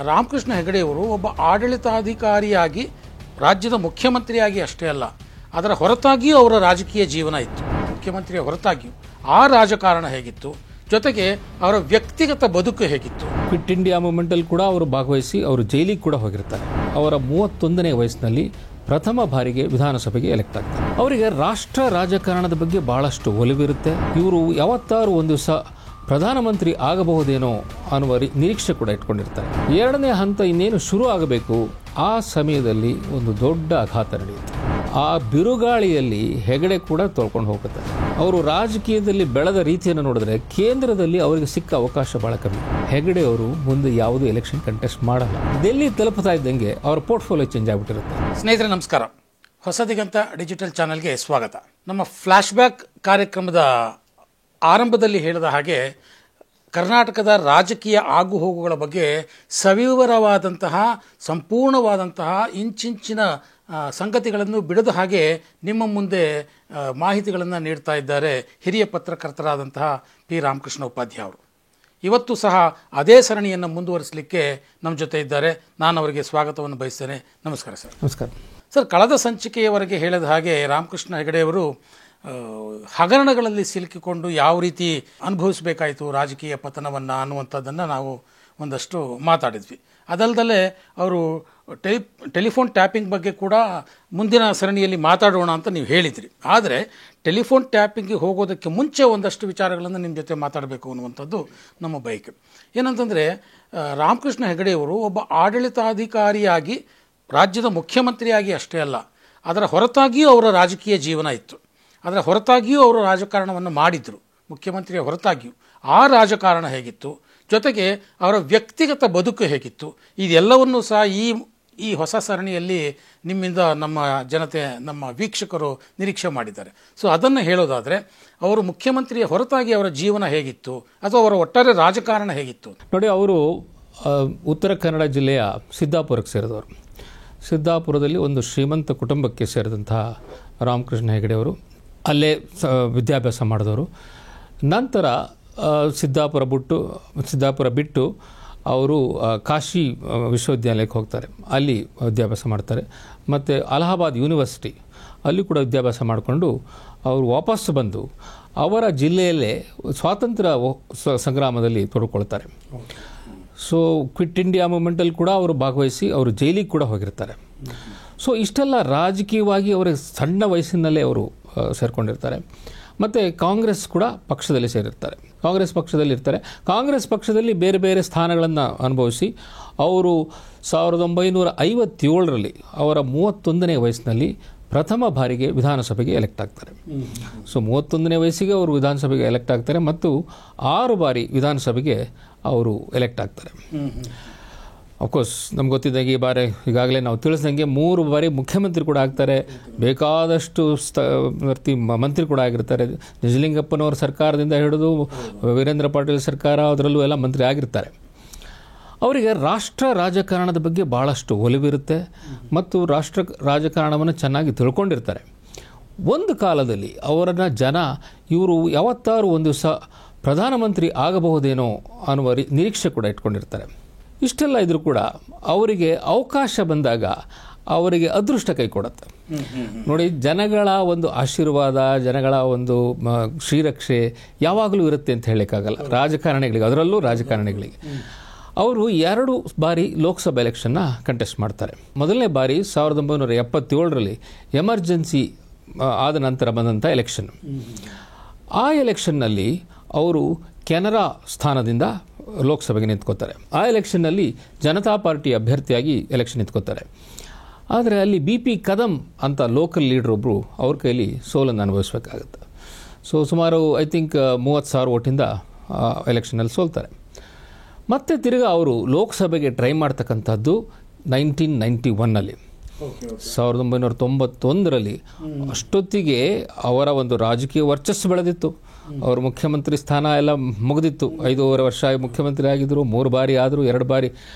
ರಾಮಕೃಷ್ಣ ಹೆಗಡೆಯವರು ಒಬ್ಬ ಆಡಳಿತಾಧಿಕಾರಿಯಾಗಿ ರಾಜ್ಯದ ಮುಖ್ಯಮಂತ್ರಿಯಾಗಿ ಅಷ್ಟೇ ಅಲ್ಲ, ಅದರ ಹೊರತಾಗಿಯೂ ಅವರ ರಾಜಕೀಯ ಜೀವನ ಇತ್ತು. ಮುಖ್ಯಮಂತ್ರಿಯ ಹೊರತಾಗಿಯೂ ಆ ರಾಜಕಾರಣ ಹೇಗಿತ್ತು, ಜೊತೆಗೆ ಅವರ ವ್ಯಕ್ತಿಗತ ಬದುಕು ಹೇಗಿತ್ತು. ಕ್ವಿಟ್ ಇಂಡಿಯಾ ಮೂವ್ಮೆಂಟಲ್ಲಿ ಕೂಡ ಅವರು ಭಾಗವಹಿಸಿ ಅವರು ಜೈಲಿಗೆ ಕೂಡ ಹೋಗಿರ್ತಾರೆ. ಅವರ 31ನೇ ವಯಸ್ಸಿನಲ್ಲಿ ಪ್ರಥಮ ಬಾರಿಗೆ ವಿಧಾನಸಭೆಗೆ ಎಲೆಕ್ಟ್ ಆಗ್ತಾರೆ. ಅವರಿಗೆ ರಾಷ್ಟ್ರ ರಾಜಕಾರಣದ ಬಗ್ಗೆ ಬಹಳಷ್ಟು ಒಲವಿರುತ್ತೆ. ಇವರು ಯಾವತ್ತಾರು ಒಂದು ದಿವಸ ಪ್ರಧಾನಮಂತ್ರಿ ಆಗಬಹುದೇನೋ ಅನ್ನುವ ನಿರೀಕ್ಷೆ ಕೂಡ ಇಟ್ಕೊಂಡಿರ್ತಾರೆ. ಎರಡನೇ ಹಂತ ಇನ್ನೇನು ಶುರು ಆಗಬೇಕು, ಆ ಸಮಯದಲ್ಲಿ ಒಂದು ದೊಡ್ಡ ಆಘಾತ ನಡೆಯುತ್ತೆ. ಆ ಬಿರುಗಾಳಿಯಲ್ಲಿ ಹೆಗಡೆ ಕೂಡ ತೊಳ್ಕೊಂಡು ಹೋಗುತ್ತಾರೆ. ಅವರು ರಾಜಕೀಯದಲ್ಲಿ ಬೆಳೆದ ರೀತಿಯನ್ನು ನೋಡಿದ್ರೆ ಕೇಂದ್ರದಲ್ಲಿ ಅವರಿಗೆ ಸಿಕ್ಕ ಅವಕಾಶ ಬಹಳ ಕಮ್ಮಿ. ಹೆಗಡೆ ಅವರು ಮುಂದೆ ಯಾವುದೇ ಎಲೆಕ್ಷನ್ ಕಂಟೆಸ್ಟ್ ಮಾಡಲ್ಲ. ಡೆಲ್ಲಿ ತಲುಪುತ್ತಾ ಇದ್ದಂಗೆ ಅವರ ಪೋರ್ಟ್ಫೋಲಿಯೋ ಚೇಂಜ್ ಆಗಿಬಿಟ್ಟಿರುತ್ತೆ. ಸ್ನೇಹಿತರೆ ನಮಸ್ಕಾರ, ಹೊಸ ದಿಗಂತ ಡಿಜಿಟಲ್ ಚಾನೆಲ್ಗೆ ಸ್ವಾಗತ. ನಮ್ಮ ಫ್ಲ್ಯಾಶ್ ಬ್ಯಾಕ್ ಕಾರ್ಯಕ್ರಮದ ಆರಂಭದಲ್ಲಿ ಹೇಳಿದ ಹಾಗೆ ಕರ್ನಾಟಕದ ರಾಜಕೀಯ ಆಗುಹೋಗುಗಳ ಬಗ್ಗೆ ಸವಿವರವಾದಂತಹ ಸಂಪೂರ್ಣವಾದಂತಹ ಇಂಚಿಂಚಿನ ಸಂಗತಿಗಳನ್ನು ಬಿಡದ ಹಾಗೆ ನಿಮ್ಮ ಮುಂದೆ ಮಾಹಿತಿಗಳನ್ನು ನೀಡ್ತಾ ಇದ್ದಾರೆ ಹಿರಿಯ ಪತ್ರಕರ್ತರಾದಂತಹ ಪಿ ರಾಮಕೃಷ್ಣ ಉಪಾಧ್ಯಾಯ ಅವರು. ಇವತ್ತು ಸಹ ಅದೇ ಸರಣಿಯನ್ನು ಮುಂದುವರಿಸಲಿಕ್ಕೆ ನಮ್ಮ ಜೊತೆ ಇದ್ದಾರೆ. ನಾನು ಅವರಿಗೆ ಸ್ವಾಗತವನ್ನು ಬಯಸ್ತೇನೆ. ನಮಸ್ಕಾರ ಸರ್. ನಮಸ್ಕಾರ ಸರ್. ಕಳೆದ ಸಂಚಿಕೆಯವರೆಗೆ ಹೇಳಿದ ಹಾಗೆ ರಾಮಕೃಷ್ಣ ಹೆಗಡೆಯವರು ಹಗರಣಗಳಲ್ಲಿ ಸಿಲುಕಿಕೊಂಡು ಯಾವ ರೀತಿ ಅನುಭವಿಸಬೇಕಾಯಿತು ರಾಜಕೀಯ ಪತನವನ್ನು ಅನ್ನುವಂಥದ್ದನ್ನು ನಾವು ಒಂದಷ್ಟು ಮಾತಾಡಿದ್ವಿ. ಅದಲ್ಲದೆ ಅವರು ಟೆಲಿಫೋನ್ ಟ್ಯಾಪಿಂಗ್ ಬಗ್ಗೆ ಕೂಡ ಮುಂದಿನ ಸರಣಿಯಲ್ಲಿ ಮಾತಾಡೋಣ ಅಂತ ನೀವು ಹೇಳಿದ್ರಿ. ಆದರೆ ಟೆಲಿಫೋನ್ ಟ್ಯಾಪಿಂಗ್ಗೆ ಹೋಗೋದಕ್ಕೆ ಮುಂಚೆ ಒಂದಷ್ಟು ವಿಚಾರಗಳನ್ನು ನಿಮ್ಮ ಜೊತೆ ಮಾತಾಡಬೇಕು ಅನ್ನುವಂಥದ್ದು ನಮ್ಮ ಬಯಕೆ. ಏನಂತಂದರೆ, ರಾಮಕೃಷ್ಣ ಹೆಗಡೆಯವರು ಒಬ್ಬ ಆಡಳಿತಾಧಿಕಾರಿಯಾಗಿ ರಾಜ್ಯದ ಮುಖ್ಯಮಂತ್ರಿಯಾಗಿ ಅಷ್ಟೇ ಅಲ್ಲ, ಅದರ ಹೊರತಾಗಿಯೂ ಅವರ ರಾಜಕೀಯ ಜೀವನ ಇತ್ತು. ಅದರ ಹೊರತಾಗಿಯೂ ಅವರು ರಾಜಕಾರಣವನ್ನು ಮಾಡಿದರು. ಮುಖ್ಯಮಂತ್ರಿಯ ಹೊರತಾಗಿಯೂ ಆ ರಾಜಕಾರಣ ಹೇಗಿತ್ತು, ಜೊತೆಗೆ ಅವರ ವ್ಯಕ್ತಿಗತ ಬದುಕು ಹೇಗಿತ್ತು, ಇದೆಲ್ಲವನ್ನೂ ಸಹ ಈ ಹೊಸ ಸರಣಿಯಲ್ಲಿ ನಿಮ್ಮಿಂದ ನಮ್ಮ ಜನತೆ, ನಮ್ಮ ವೀಕ್ಷಕರು ನಿರೀಕ್ಷೆ ಮಾಡಿದ್ದಾರೆ. ಸೊ ಅದನ್ನು ಹೇಳೋದಾದರೆ, ಅವರು ಮುಖ್ಯಮಂತ್ರಿಯ ಹೊರತಾಗಿ ಅವರ ಜೀವನ ಹೇಗಿತ್ತು ಅಥವಾ ಅವರ ಒಟ್ಟಾರೆ ರಾಜಕಾರಣ ಹೇಗಿತ್ತು? ನೋಡಿ, ಅವರು ಉತ್ತರ ಕನ್ನಡ ಜಿಲ್ಲೆಯ ಸಿದ್ದಾಪುರಕ್ಕೆ ಸೇರಿದವರು. ಸಿದ್ದಾಪುರದಲ್ಲಿ ಒಂದು ಶ್ರೀಮಂತ ಕುಟುಂಬಕ್ಕೆ ಸೇರಿದಂತಹ ರಾಮಕೃಷ್ಣ ಹೆಗಡೆಯವರು ಅಲ್ಲೇ ವಿದ್ಯಾಭ್ಯಾಸ ಮಾಡಿದವರು. ನಂತರ ಸಿದ್ದಾಪುರ ಬಿಟ್ಟು ಅವರು ಕಾಶಿ ವಿಶ್ವವಿದ್ಯಾಲಯಕ್ಕೆ ಹೋಗ್ತಾರೆ. ಅಲ್ಲಿ ವಿದ್ಯಾಭ್ಯಾಸ ಮಾಡ್ತಾರೆ. ಮತ್ತು ಅಲಹಾಬಾದ್ ಯೂನಿವರ್ಸಿಟಿ ಅಲ್ಲಿ ಕೂಡ ವಿದ್ಯಾಭ್ಯಾಸ ಮಾಡಿಕೊಂಡು ಅವರು ವಾಪಸ್ಸು ಬಂದು ಅವರ ಜಿಲ್ಲೆಯಲ್ಲೇ ಸ್ವಾತಂತ್ರ್ಯ ಸಂಗ್ರಾಮದಲ್ಲಿ ತೊಡಕೊಳ್ತಾರೆ. ಸೊ ಕ್ವಿಟ್ ಇಂಡಿಯಾ ಮೂವ್ಮೆಂಟಲ್ಲಿ ಕೂಡ ಅವರು ಭಾಗವಹಿಸಿ ಅವರು ಜೈಲಿಗೆ ಕೂಡ ಹೋಗಿರ್ತಾರೆ. ಸೊ ಇಷ್ಟೆಲ್ಲ ರಾಜಕೀಯವಾಗಿ ಅವರಿಗೆ ಸಣ್ಣ ವಯಸ್ಸಿನಲ್ಲೇ ಅವರು ಸೇರಿಕೊಂಡಿರ್ತಾರೆ. ಮತ್ತು ಕಾಂಗ್ರೆಸ್ ಕೂಡ ಪಕ್ಷದಲ್ಲಿ ಸೇರಿರ್ತಾರೆ. ಕಾಂಗ್ರೆಸ್ ಪಕ್ಷದಲ್ಲಿ ಬೇರೆ ಬೇರೆ ಸ್ಥಾನಗಳನ್ನು ಅನುಭವಿಸಿ ಅವರು 1957ರಲ್ಲಿ ಅವರ 31ನೇ ವಯಸ್ಸಿನಲ್ಲಿ ಪ್ರಥಮ ಬಾರಿಗೆ ವಿಧಾನಸಭೆಗೆ ಎಲೆಕ್ಟ್ ಆಗ್ತಾರೆ. ಸೊ 31ನೇ ವಯಸ್ಸಿಗೆ ಅವರು ವಿಧಾನಸಭೆಗೆ ಎಲೆಕ್ಟ್ ಆಗ್ತಾರೆ ಮತ್ತು 6 ಬಾರಿ ವಿಧಾನಸಭೆಗೆ ಅವರು ಎಲೆಕ್ಟ್ ಆಗ್ತಾರೆ. ಅಫ್ಕೋರ್ಸ್ ನಮ್ಗೆ ಗೊತ್ತಿದ್ದಂಗೆ ಈ ಬಾರಿ ಈಗಾಗಲೇ ನಾವು ತಿಳಿಸಿದಂಗೆ 3 ಬಾರಿ ಮುಖ್ಯಮಂತ್ರಿ ಕೂಡ ಆಗ್ತಾರೆ. ಬೇಕಾದಷ್ಟು ಮಂತ್ರಿ ಕೂಡ ಆಗಿರ್ತಾರೆ. ನಿಜಲಿಂಗಪ್ಪನವರ ಸರ್ಕಾರದಿಂದ ಹಿಡಿದು ವೀರೇಂದ್ರ ಪಾಟೀಲ್ ಸರ್ಕಾರ, ಅದರಲ್ಲೂ ಎಲ್ಲ ಮಂತ್ರಿ ಆಗಿರ್ತಾರೆ. ಅವರಿಗೆ ರಾಷ್ಟ್ರ ರಾಜಕಾರಣದ ಬಗ್ಗೆ ಭಾಳಷ್ಟು ಒಲವಿರುತ್ತೆ ಮತ್ತು ರಾಷ್ಟ್ರ ರಾಜಕಾರಣವನ್ನು ಚೆನ್ನಾಗಿ ತಿಳ್ಕೊಂಡಿರ್ತಾರೆ. ಒಂದು ಕಾಲದಲ್ಲಿ ಅವರನ್ನು ಜನ ಇವರು ಯಾವತ್ತಾರು ಒಂದು ದಿವಸ ಪ್ರಧಾನಮಂತ್ರಿ ಆಗಬಹುದೇನೋ ಅನ್ನುವ ನಿರೀಕ್ಷೆ ಕೂಡ ಇಟ್ಕೊಂಡಿರ್ತಾರೆ. ಇಷ್ಟೆಲ್ಲ ಇದ್ರೂ ಕೂಡ ಅವರಿಗೆ ಅವಕಾಶ ಬಂದಾಗ ಅವರಿಗೆ ಅದೃಷ್ಟ ಕೈ ಕೊಡುತ್ತೆ. ನೋಡಿ, ಜನಗಳ ಒಂದು ಆಶೀರ್ವಾದ, ಜನಗಳ ಒಂದು ಶ್ರೀರಕ್ಷೆ ಯಾವಾಗಲೂ ಇರುತ್ತೆ ಅಂತ ಹೇಳಲಿಕ್ಕಾಗಲ್ಲ ರಾಜಕಾರಣಿಗಳಿಗೆ, ಅದರಲ್ಲೂ ರಾಜಕಾರಣಿಗಳಿಗೆ. ಅವರು 2 ಬಾರಿ ಲೋಕಸಭಾ ಎಲೆಕ್ಷನ್ನ ಕಂಟೆಸ್ಟ್ ಮಾಡ್ತಾರೆ. ಮೊದಲನೇ ಬಾರಿ 1977ರಲ್ಲಿ ಎಮರ್ಜೆನ್ಸಿ ಆದ ನಂತರ ಬಂದಂಥ ಎಲೆಕ್ಷನ್. ಆ ಎಲೆಕ್ಷನ್ನಲ್ಲಿ ಅವರು ಕೆನರಾ ಸ್ಥಾನದಿಂದ ಲೋಕಸಭೆಗೆ ನಿಂತ್ಕೋತಾರೆ. ಆ ಎಲೆಕ್ಷನ್ನಲ್ಲಿ ಜನತಾ ಪಾರ್ಟಿ ಅಭ್ಯರ್ಥಿಯಾಗಿ ಎಲೆಕ್ಷನ್ ನಿಂತ್ಕೋತಾರೆ. ಆದರೆ ಅಲ್ಲಿ BP ಕದಂ ಅಂತ ಲೋಕಲ್ ಲೀಡರ್ ಒಬ್ಬರು ಅವ್ರ ಕೈಲಿ ಸೋಲನ್ನು ಅನುಭವಿಸಬೇಕಾಗುತ್ತೆ. ಸೊ ಸುಮಾರು 30,000 ಓಟಿಂದ ಎಲೆಕ್ಷನಲ್ಲಿ ಸೋಲ್ತಾರೆ. ಮತ್ತೆ ತಿರುಗಿ ಅವರು ಲೋಕಸಭೆಗೆ ಟ್ರೈ ಮಾಡ್ತಕ್ಕಂಥದ್ದು 1991ನಲ್ಲಿ. 1991ರಲ್ಲಿ ಅಷ್ಟೊತ್ತಿಗೆ ಅವರ ಒಂದು ರಾಜಕೀಯ ವರ್ಚಸ್ಸು ಬೆಳೆದಿತ್ತು. ಅವರು ಮುಖ್ಯಮಂತ್ರಿ ಸ್ಥಾನ ಎಲ್ಲ ಮುಗಿದಿತ್ತು. 5.5 ವರ್ಷ ಮುಖ್ಯಮಂತ್ರಿ ಆಗಿದ್ದರು. 3 ಬಾರಿ ಆದರೂ 2 ಬಾರಿ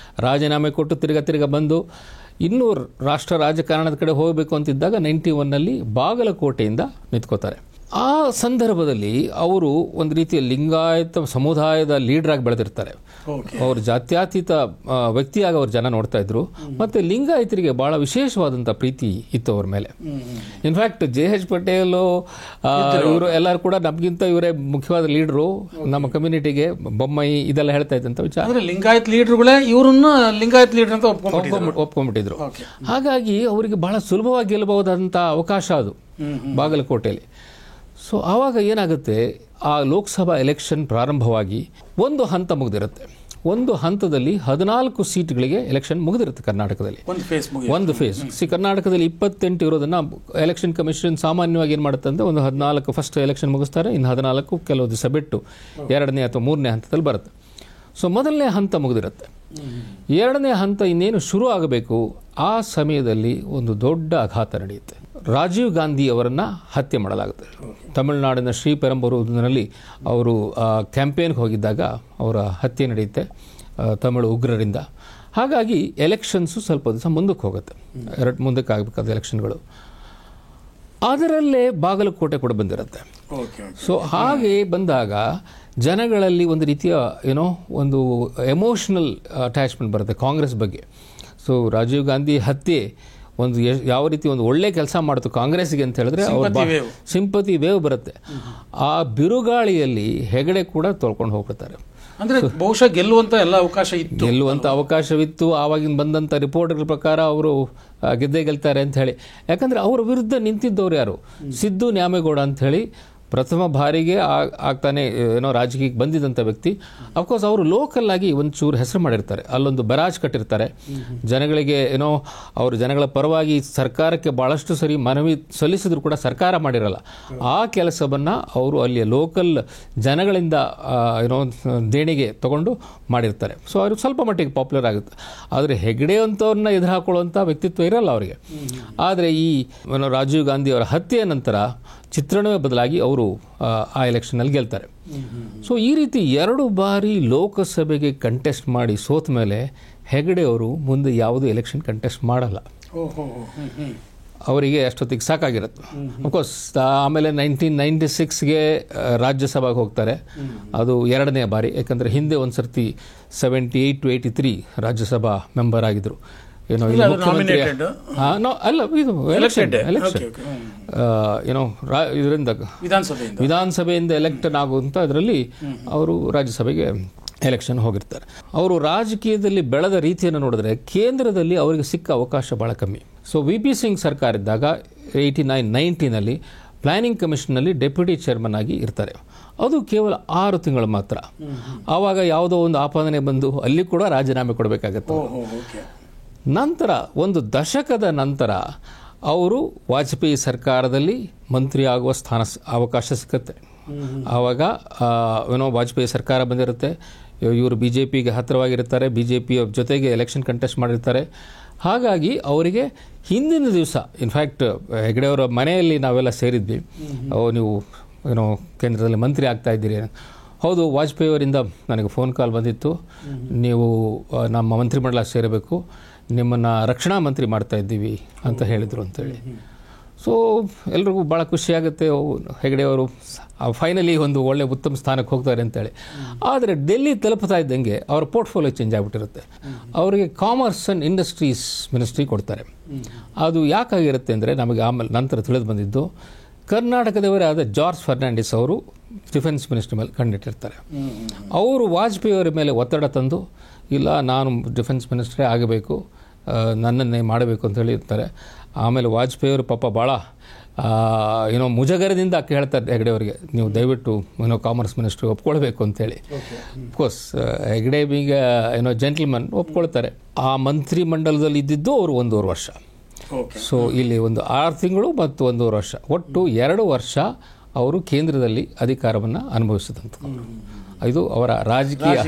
ರಾಜೀನಾಮೆ ಕೊಟ್ಟು ತಿರ್ಗ ಬಂದು ಇನ್ನೂ ರಾಷ್ಟ್ರ ರಾಜಕಾರಣದ ಕಡೆ ಹೋಗಬೇಕು ಅಂತಿದ್ದಾಗ 91ನಲ್ಲಿ ಬಾಗಲಕೋಟೆಯಿಂದ ನಿಂತ್ಕೋತಾರೆ. ಆ ಸಂದರ್ಭದಲ್ಲಿ ಅವರು ಒಂದು ರೀತಿಯ ಲಿಂಗಾಯತ ಸಮುದಾಯದ ಲೀಡರ್ ಆಗಿ ಬೆಳೆದಿರ್ತಾರೆ. ಅವರು ಜಾತ್ಯತೀತ ವ್ಯಕ್ತಿಯಾಗಿ ಅವ್ರ ಜನ ನೋಡ್ತಾ ಇದ್ರು. ಮತ್ತೆ ಲಿಂಗಾಯತರಿಗೆ ಬಹಳ ವಿಶೇಷವಾದಂಥ ಪ್ರೀತಿ ಇತ್ತು ಅವ್ರ ಮೇಲೆ. ಇನ್ಫ್ಯಾಕ್ಟ್ JH ಪಟೇಲ್ ಇವರು ಎಲ್ಲರೂ ಕೂಡ ನಮಗಿಂತ ಇವರೇ ಮುಖ್ಯವಾದ ಲೀಡರು ನಮ್ಮ ಕಮ್ಯುನಿಟಿಗೆ, ಬೊಮ್ಮಾಯಿ ಇದೆಲ್ಲ ಹೇಳ್ತಾ ಇದ್ದಂಥ ವಿಚಾರ. ಲಿಂಗಾಯತ್ ಲೀಡರ್ಗಳೇ ಇವರನ್ನ ಲಿಂಗಾಯತ್ ಲೀಡರ್ ಅಂತ ಒಪ್ಕೊಂಡ್ಬಿಟ್ಟಿದ್ರು. ಹಾಗಾಗಿ ಅವರಿಗೆ ಬಹಳ ಸುಲಭವಾಗಿ ಗೆಲ್ಲಬಹುದಾದಂಥ ಅವಕಾಶ ಅದು ಬಾಗಲಕೋಟೆಯಲ್ಲಿ. ಸೊ ಆವಾಗ ಏನಾಗುತ್ತೆ, ಆ ಲೋಕಸಭಾ ಎಲೆಕ್ಷನ್ ಪ್ರಾರಂಭವಾಗಿ ಒಂದು ಹಂತ ಮುಗಿದಿರುತ್ತೆ. ಒಂದು ಹಂತದಲ್ಲಿ 14 ಸೀಟ್ಗಳಿಗೆ ಎಲೆಕ್ಷನ್ ಮುಗಿದಿರುತ್ತೆ ಕರ್ನಾಟಕದಲ್ಲಿ. ಒಂದು ಫೇಸ್ ಕರ್ನಾಟಕದಲ್ಲಿ 28 ಇರೋದನ್ನ ಎಲೆಕ್ಷನ್ ಕಮಿಷನ್ ಸಾಮಾನ್ಯವಾಗಿ ಏನು ಮಾಡುತ್ತೆ ಅಂದರೆ ಒಂದು 14 ಫಸ್ಟ್ ಎಲೆಕ್ಷನ್ ಮುಗಿಸ್ತಾರೆ, ಇನ್ನು 14 ಕೆಲವು ದಿವಸ ಬಿಟ್ಟು 2ನೇ ಅಥವಾ 3ನೇ ಹಂತದಲ್ಲಿ ಬರುತ್ತೆ. ಸೊ ಮೊದಲನೇ ಹಂತ ಮುಗಿದಿರುತ್ತೆ. 2ನೇ ಹಂತ ಇನ್ನೇನು ಶುರು ಆಗಬೇಕು, ಆ ಸಮಯದಲ್ಲಿ ಒಂದು ದೊಡ್ಡ ಆಘಾತ ನಡೆಯುತ್ತೆ. ರಾಜೀವ್ ಗಾಂಧಿ ಅವರನ್ನು ಹತ್ಯೆ ಮಾಡಲಾಗುತ್ತೆ. ತಮಿಳುನಾಡಿನ ಶ್ರೀಪೆರಂಬರೂರಿನಲ್ಲಿ ಅವರು ಕ್ಯಾಂಪೇನ್ಗೆ ಹೋಗಿದ್ದಾಗ ಅವರ ಹತ್ಯೆ ನಡೆಯುತ್ತೆ ತಮಿಳು ಉಗ್ರರಿಂದ. ಹಾಗಾಗಿ ಎಲೆಕ್ಷನ್ಸು ಸ್ವಲ್ಪ ದಿವಸ ಮುಂದಕ್ಕೆ ಹೋಗುತ್ತೆ, ಮುಂದಕ್ಕೆ ಆಗಬೇಕಾದ ಎಲೆಕ್ಷನ್ಗಳು. ಅದರಲ್ಲೇ ಬಾಗಲಕೋಟೆ ಕೂಡ ಬಂದಿರುತ್ತೆ. ಸೊ ಹಾಗೆ ಬಂದಾಗ ಜನಗಳಲ್ಲಿ ಒಂದು ರೀತಿಯ ಒಂದು ಎಮೋಷನಲ್ ಅಟ್ಯಾಚ್ಮೆಂಟ್ ಬರುತ್ತೆ ಕಾಂಗ್ರೆಸ್ ಬಗ್ಗೆ. ಸೊ ರಾಜೀವ್ ಗಾಂಧಿ ಹತ್ಯೆ ಒಂದು ಯಾವ ರೀತಿ ಒಂದು ಒಳ್ಳೆ ಕೆಲಸ ಮಾಡ್ತು ಕಾಂಗ್ರೆಸ್ಗೆ ಅಂತ ಹೇಳಿದ್ರೆ ಅವ್ರ ಸಿಂಪತಿ ವೇವ್ ಬರುತ್ತೆ. ಆ ಬಿರುಗಾಳಿಯಲ್ಲಿ ಹೆಗಡೆ ಕೂಡ ತೊಳ್ಕೊಂಡು ಹೋಗ್ಬಿಡ್ತಾರೆ. ಅಂದ್ರೆ ಬಹುಶಃ ಗೆಲ್ಲುವಂತ ಅವಕಾಶವಿತ್ತು. ಆವಾಗಿನ ಬಂದಂಥ ರಿಪೋರ್ಟ್ಗಳ ಪ್ರಕಾರ ಅವರು ಗೆದ್ದೇ ಗೆಲ್ತಾರೆ ಅಂತ ಹೇಳಿ. ಯಾಕಂದ್ರೆ ಅವರ ವಿರುದ್ಧ ನಿಂತಿದ್ದವ್ರು ಯಾರು, ಸಿದ್ದು ನ್ಯಾಮೇಗೌಡ ಅಂತ ಹೇಳಿ ಪ್ರಥಮ ಬಾರಿಗೆ ಆಗ್ತಾನೆ ರಾಜಕೀಯಕ್ಕೆ ಬಂದಿದ್ದಂಥ ವ್ಯಕ್ತಿ. ಅಫ್ಕೋರ್ಸ್ ಅವರು ಲೋಕಲ್ ಆಗಿ ಒಂಚೂರು ಹೆಸರು ಮಾಡಿರ್ತಾರೆ, ಅಲ್ಲೊಂದು ಬರಾಜ್ ಕಟ್ಟಿರ್ತಾರೆ ಜನಗಳಿಗೆ. ಅವರು ಜನಗಳ ಪರವಾಗಿ ಸರ್ಕಾರಕ್ಕೆ ಭಾಳಷ್ಟು ಸರಿ ಮನವಿ ಸಲ್ಲಿಸಿದ್ರು ಕೂಡ ಸರ್ಕಾರ ಮಾಡಿರಲ್ಲ. ಆ ಕೆಲಸವನ್ನು ಅವರು ಅಲ್ಲಿಯ ಲೋಕಲ್ ಜನಗಳಿಂದ ದೇಣಿಗೆ ತಗೊಂಡು ಮಾಡಿರ್ತಾರೆ. ಸೊ ಅವರು ಸ್ವಲ್ಪ ಮಟ್ಟಿಗೆ ಪಾಪ್ಯುಲರ್ ಆಗುತ್ತೆ. ಆದರೆ ಹೆಗ್ಡೆ ಅಂತವ್ರನ್ನ ಎದುರು ಹಾಕೊಳ್ಳುವಂಥ ವ್ಯಕ್ತಿತ್ವ ಇರಲ್ಲ ಅವರಿಗೆ. ಆದರೆ ಈ ರಾಜೀವ್ ಗಾಂಧಿ ಅವರ ಹತ್ಯೆಯ ನಂತರ ಚಿತ್ರಣವೇ ಬದಲಾಗಿ ಅವರು ಆ ಎಲೆಕ್ಷನ್ನಲ್ಲಿ ಗೆಲ್ತಾರೆ. ಸೊ ಈ ರೀತಿ 2 ಬಾರಿ ಲೋಕಸಭೆಗೆ ಕಂಟೆಸ್ಟ್ ಮಾಡಿ ಸೋತ ಮೇಲೆ ಹೆಗಡೆ ಅವರು ಮುಂದೆ ಯಾವುದೇ ಎಲೆಕ್ಷನ್ ಕಂಟೆಸ್ಟ್ ಮಾಡಲ್ಲ. ಅವರಿಗೆ ಅಷ್ಟೊತ್ತಿಗೆ ಸಾಕಾಗಿರುತ್ತೆ. ಅಫ್ಕೋರ್ಸ್ ಆಮೇಲೆ 1996ಗೆ ರಾಜ್ಯಸಭೆಗೆ ಹೋಗ್ತಾರೆ. ಅದು 2ನೇ ಬಾರಿ. ಯಾಕಂದರೆ ಹಿಂದೆ ಒಂದು ಸರ್ತಿ 78 to 83 ರಾಜ್ಯಸಭಾ ಮೆಂಬರ್ ಆಗಿದ್ರು. ಇದರಿಂದ ವಿಧಾನಸಭೆಯಿಂದ ಎಲೆಕ್ಟನ್ ಆಗುವಂತ ಅದರಲ್ಲಿ ಅವರು ರಾಜ್ಯಸಭೆಗೆ ಎಲೆಕ್ಷನ್ ಹೋಗಿರ್ತಾರೆ. ಅವರು ರಾಜಕೀಯದಲ್ಲಿ ಬೆಳೆದ ರೀತಿಯನ್ನು ನೋಡಿದ್ರೆ ಕೇಂದ್ರದಲ್ಲಿ ಅವರಿಗೆ ಸಿಕ್ಕ ಅವಕಾಶ ಬಹಳ ಕಮ್ಮಿ. ಸೊ VP ಸಿಂಗ್ ಸರ್ಕಾರ ಇದ್ದಾಗ 89-90ನಲ್ಲಿ ಪ್ಲಾನಿಂಗ್ ಕಮಿಷನ್ನಲ್ಲಿ ಡೆಪ್ಯೂಟಿ ಚೇರ್ಮನ್ ಆಗಿ ಇರ್ತಾರೆ. ಅದು ಕೇವಲ 6 ತಿಂಗಳು ಮಾತ್ರ. ಆವಾಗ ಯಾವುದೋ ಒಂದು ಆಪಾದನೆ ಬಂದು ಅಲ್ಲಿ ಕೂಡ ರಾಜೀನಾಮೆ ಕೊಡಬೇಕಾಗತ್ತೆ. ನಂತರ ಒಂದು ದಶಕದ ನಂತರ ಅವರು ವಾಜಪೇಯಿ ಸರ್ಕಾರದಲ್ಲಿ ಮಂತ್ರಿ ಆಗುವ ಅವಕಾಶ ಸಿಕ್ಕತ್ತೆ. ಆವಾಗ ವಾಜಪೇಯಿ ಸರ್ಕಾರ ಬಂದಿರುತ್ತೆ. ಇವರು BJPಗೆ ಹತ್ತಿರವಾಗಿರ್ತಾರೆ, BJP ಜೊತೆಗೆ ಎಲೆಕ್ಷನ್ ಕಂಟೆಸ್ಟ್ ಮಾಡಿರ್ತಾರೆ. ಹಾಗಾಗಿ ಅವರಿಗೆ ಹಿಂದಿನ ದಿವಸ ಇನ್ಫ್ಯಾಕ್ಟ್ ಹೆಗಡೆಯವರ ಮನೆಯಲ್ಲಿ ನಾವೆಲ್ಲ ಸೇರಿದ್ವಿ. ನೀವು ಕೇಂದ್ರದಲ್ಲಿ ಮಂತ್ರಿ ಆಗ್ತಾ ಇದ್ದೀರಿ. ಹೌದು, ವಾಜಪೇಯಿ ಅವರಿಂದ ನನಗೆ ಫೋನ್ ಕಾಲ್ ಬಂದಿತ್ತು, ನೀವು ನಮ್ಮ ಮಂತ್ರಿಮಂಡಲ ಸೇರಬೇಕು, ನಿಮ್ಮನ್ನು ರಕ್ಷಣಾ ಮಂತ್ರಿ ಮಾಡ್ತಾ ಇದ್ದೀವಿ ಅಂತ ಹೇಳಿದರು ಅಂತೇಳಿ. ಸೊ ಎಲ್ರಿಗೂ ಭಾಳ ಖುಷಿಯಾಗುತ್ತೆ, ಹೆಗಡೆಯವರು ಫೈನಲಿ ಒಂದು ಒಳ್ಳೆ ಉತ್ತಮ ಸ್ಥಾನಕ್ಕೆ ಹೋಗ್ತಾರೆ ಅಂತೇಳಿ. ಆದರೆ ಡೆಲ್ಲಿ ತಲುಪ್ತಾ ಇದ್ದಂಗೆ ಅವರ ಪೋರ್ಟ್ಫೋಲಿಯೋ ಚೇಂಜ್ ಆಗಿಬಿಟ್ಟಿರುತ್ತೆ. ಅವರಿಗೆ ಕಾಮರ್ಸ್ ಆ್ಯಂಡ್ ಇಂಡಸ್ಟ್ರೀಸ್ ಮಿನಿಸ್ಟ್ರಿ ಕೊಡ್ತಾರೆ. ಅದು ಯಾಕಾಗಿರುತ್ತೆ ಅಂದರೆ ನಮಗೆ ಆಮೇಲೆ ನಂತರ ತಿಳಿದು ಬಂದಿದ್ದು, ಕರ್ನಾಟಕದವರೇ ಆದ ಜಾರ್ಜ್ ಫರ್ನಾಂಡಿಸ್ ಅವರು ಡಿಫೆನ್ಸ್ ಮಿನಿಸ್ಟ್ರಿ ಮೇಲೆ ಕಂಡಿಟ್ಟಿರ್ತಾರೆ. ಅವರು ವಾಜಪೇಯಿ ಅವರ ಮೇಲೆ ಒತ್ತಡ ತಂದು, ಇಲ್ಲ ನಾನು ಡಿಫೆನ್ಸ್ ಮಿನಿಸ್ಟ್ರೇ ಆಗಬೇಕು, ನನ್ನನ್ನೇ ಮಾಡಬೇಕು ಅಂತ ಹೇಳಿರ್ತಾರೆ. ಆಮೇಲೆ ವಾಜಪೇಯಿ ಅವರು ಪಾಪ ಭಾಳ ಮುಜಗರದಿಂದ ಹೇಳ್ತಾರೆ ಹೆಗಡೆಯವರಿಗೆ, ನೀವು ದಯವಿಟ್ಟು ಕಾಮರ್ಸ್ ಮಿನಿಸ್ಟ್ರಿ ಒಪ್ಕೊಳ್ಬೇಕು ಅಂತೇಳಿ. ಅಫ್ಕೋರ್ಸ್ ಹೆಗಡೆ ಬೀಗ ಜೆಂಟಲ್ಮನ್ ಒಪ್ಕೊಳ್ತಾರೆ. ಆ ಮಂತ್ರಿ ಮಂಡಲದಲ್ಲಿ ಇದ್ದಿದ್ದು ಅವರು 1.5 ವರ್ಷ. ಸೊ ಇಲ್ಲಿ ಒಂದು 6 ತಿಂಗಳು ಮತ್ತು 1.5 ವರ್ಷ, ಒಟ್ಟು 2 ವರ್ಷ ಅವರು ಕೇಂದ್ರದಲ್ಲಿ ಅಧಿಕಾರವನ್ನು ಅನುಭವಿಸಿದಂಥದ್ದು. ಇದು ಅವರ ರಾಜಕೀಯ